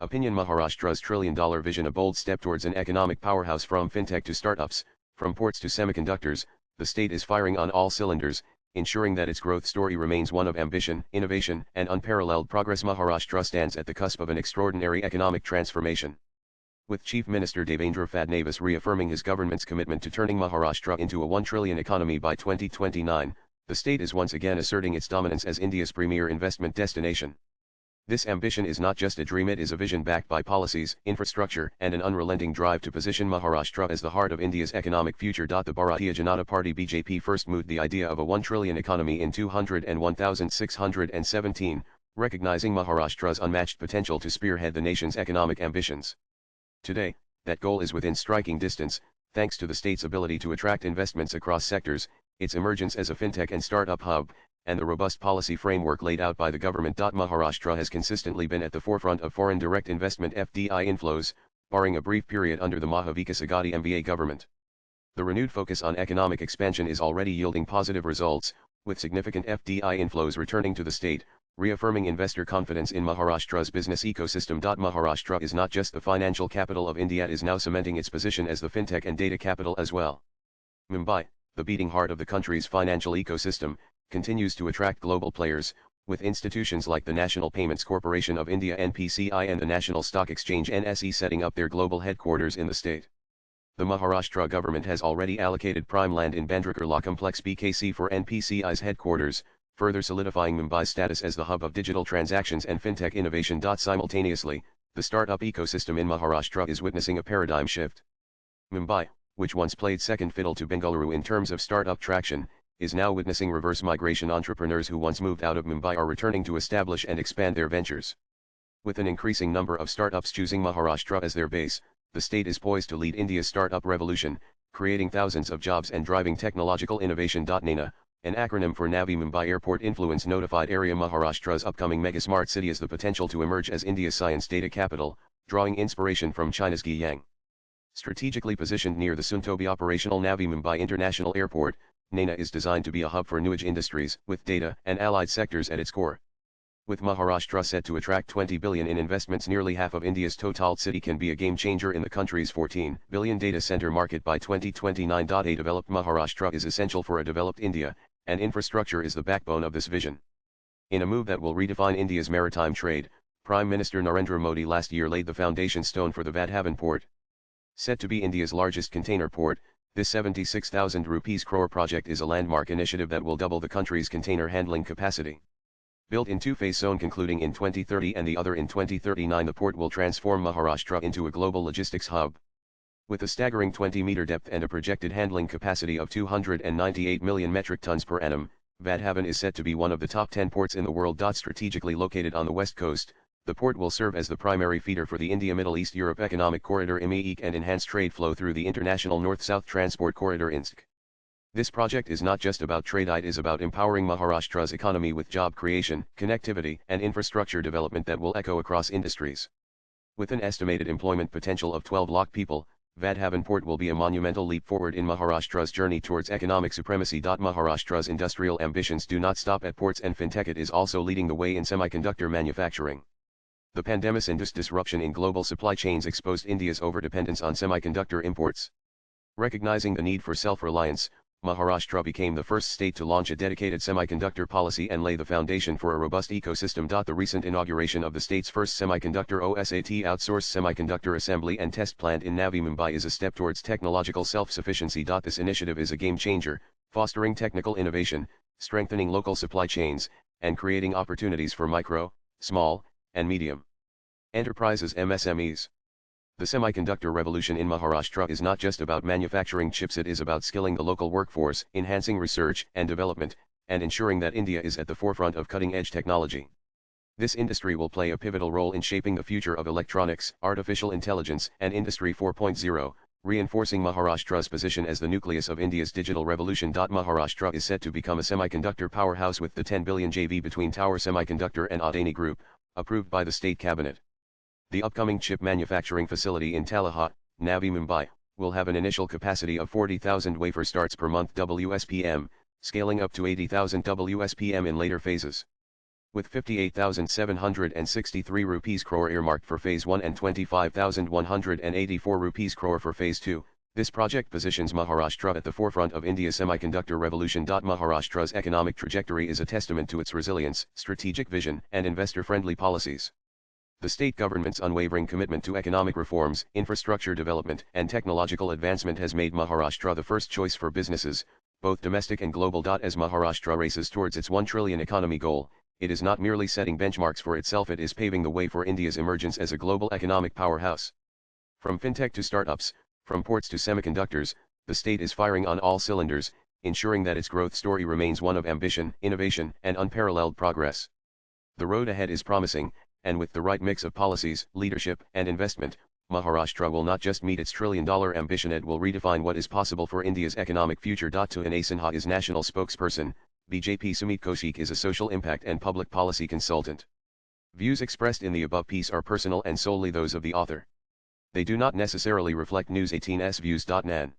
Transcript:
Opinion: Maharashtra's trillion-dollar vision, a bold step towards an economic powerhouse. From fintech to startups, from ports to semiconductors, the state is firing on all cylinders, ensuring that its growth story remains one of ambition, innovation, and unparalleled progress. Maharashtra stands at the cusp of an extraordinary economic transformation. With Chief Minister Devendra Fadnavis reaffirming his government's commitment to turning Maharashtra into a 1 trillion economy by 2029, the state is once again asserting its dominance as India's premier investment destination. This ambition is not just a dream, it is a vision backed by policies, infrastructure, and an unrelenting drive to position Maharashtra as the heart of India's economic future. The Bharatiya Janata Party (BJP) first moved the idea of a 1 trillion economy in 2001-1617, recognizing Maharashtra's unmatched potential to spearhead the nation's economic ambitions. Today, that goal is within striking distance, thanks to the state's ability to attract investments across sectors, its emergence as a fintech and startup hub, and the robust policy framework laid out by the government. Maharashtra has consistently been at the forefront of foreign direct investment (FDI) inflows, barring a brief period under the Mahavikas Aghadi MVA government. The renewed focus on economic expansion is already yielding positive results, with significant FDI inflows returning to the state, reaffirming investor confidence in Maharashtra's business ecosystem. Maharashtra is not just the financial capital of India, it is now cementing its position as the fintech and data capital as well. Mumbai, the beating heart of the country's financial ecosystem, continues to attract global players, with institutions like the National Payments Corporation of India (NPCI) and the National Stock Exchange (NSE) setting up their global headquarters in the state. The Maharashtra government has already allocated prime land in Bandra Kurla Complex (BKC) for NPCI's headquarters, further solidifying Mumbai's status as the hub of digital transactions and fintech innovation. Simultaneously, the startup ecosystem in Maharashtra is witnessing a paradigm shift. Mumbai, which once played second fiddle to Bengaluru in terms of startup traction, is now witnessing reverse migration. Entrepreneurs who once moved out of Mumbai are returning to establish and expand their ventures. With an increasing number of startups choosing Maharashtra as their base, the state is poised to lead India's startup revolution, creating thousands of jobs and driving technological innovation. NAINA, an acronym for Navi Mumbai Airport Influence Notified Area. Maharashtra's upcoming mega smart city has the potential to emerge as India's science data capital, drawing inspiration from China's Guiyang. Strategically positioned near the soon-to-be operational Navi Mumbai International Airport, NAINA is designed to be a hub for new age industries, with data and allied sectors at its core. With Maharashtra set to attract 20 billion in investments, nearly half of India's total, city can be a game changer in the country's 14 billion data center market by 2029. A developed Maharashtra is essential for a developed India, and infrastructure is the backbone of this vision. In a move that will redefine India's maritime trade, Prime Minister Narendra Modi last year laid the foundation stone for the Vadhavan port. Set to be India's largest container port, this 76,000 rupees crore project is a landmark initiative that will double the country's container handling capacity. Built in two phases, one concluding in 2030 and the other in 2039, the port will transform Maharashtra into a global logistics hub. With a staggering 20-meter depth and a projected handling capacity of 298 million metric tons per annum, Vadhavan is set to be one of the top 10 ports in the world. Strategically located on the west coast, the port will serve as the primary feeder for the India-Middle East-Europe Economic Corridor (IMEC) and enhance trade flow through the International North-South Transport Corridor (INSC). This project is not just about trade, it is about empowering Maharashtra's economy with job creation, connectivity, and infrastructure development that will echo across industries. With an estimated employment potential of 12 lakh people, Vadhavan port will be a monumental leap forward in Maharashtra's journey towards economic supremacy. Maharashtra's industrial ambitions do not stop at ports and fintech, it is also leading the way in semiconductor manufacturing. The pandemic-induced disruption in global supply chains exposed India's overdependence on semiconductor imports. Recognizing the need for self-reliance, Maharashtra became the first state to launch a dedicated semiconductor policy and lay the foundation for a robust ecosystem. The recent inauguration of the state's first semiconductor OSAT outsourced semiconductor assembly and test plant in Navi Mumbai is a step towards technological self-sufficiency. This initiative is a game changer, fostering technical innovation, strengthening local supply chains, and creating opportunities for micro, small, and medium enterprises (MSMEs). The semiconductor revolution in Maharashtra is not just about manufacturing chips, it is about skilling the local workforce, enhancing research and development, and ensuring that India is at the forefront of cutting-edge technology. This industry will play a pivotal role in shaping the future of electronics, artificial intelligence, and Industry 4.0, reinforcing Maharashtra's position as the nucleus of India's digital revolution. Maharashtra is set to become a semiconductor powerhouse with the 10 billion JV between Tower Semiconductor and Adani Group, approved by the state cabinet. The upcoming chip manufacturing facility in Talahat, Navi Mumbai, will have an initial capacity of 40,000 wafer starts per month WSPM, scaling up to 80,000 WSPM in later phases. With 58,763 rupees crore earmarked for Phase 1 and 25,184 rupees crore for Phase 2, this project positions Maharashtra at the forefront of India's semiconductor revolution. Maharashtra's economic trajectory is a testament to its resilience, strategic vision, and investor-friendly policies. The state government's unwavering commitment to economic reforms, infrastructure development, and technological advancement has made Maharashtra the first choice for businesses, both domestic and global. As Maharashtra races towards its 1 trillion economy goal, it is not merely setting benchmarks for itself, it is paving the way for India's emergence as a global economic powerhouse. From fintech to startups, from ports to semiconductors, the state is firing on all cylinders, ensuring that its growth story remains one of ambition, innovation, and unparalleled progress. The road ahead is promising, and with the right mix of policies, leadership, and investment, Maharashtra will not just meet its trillion-dollar ambition, it will redefine what is possible for India's economic future. Anay Sinha is national spokesperson, BJP Sumit Kaushik is a social impact and public policy consultant. Views expressed in the above piece are personal and solely those of the author. They do not necessarily reflect News 18's views. Nan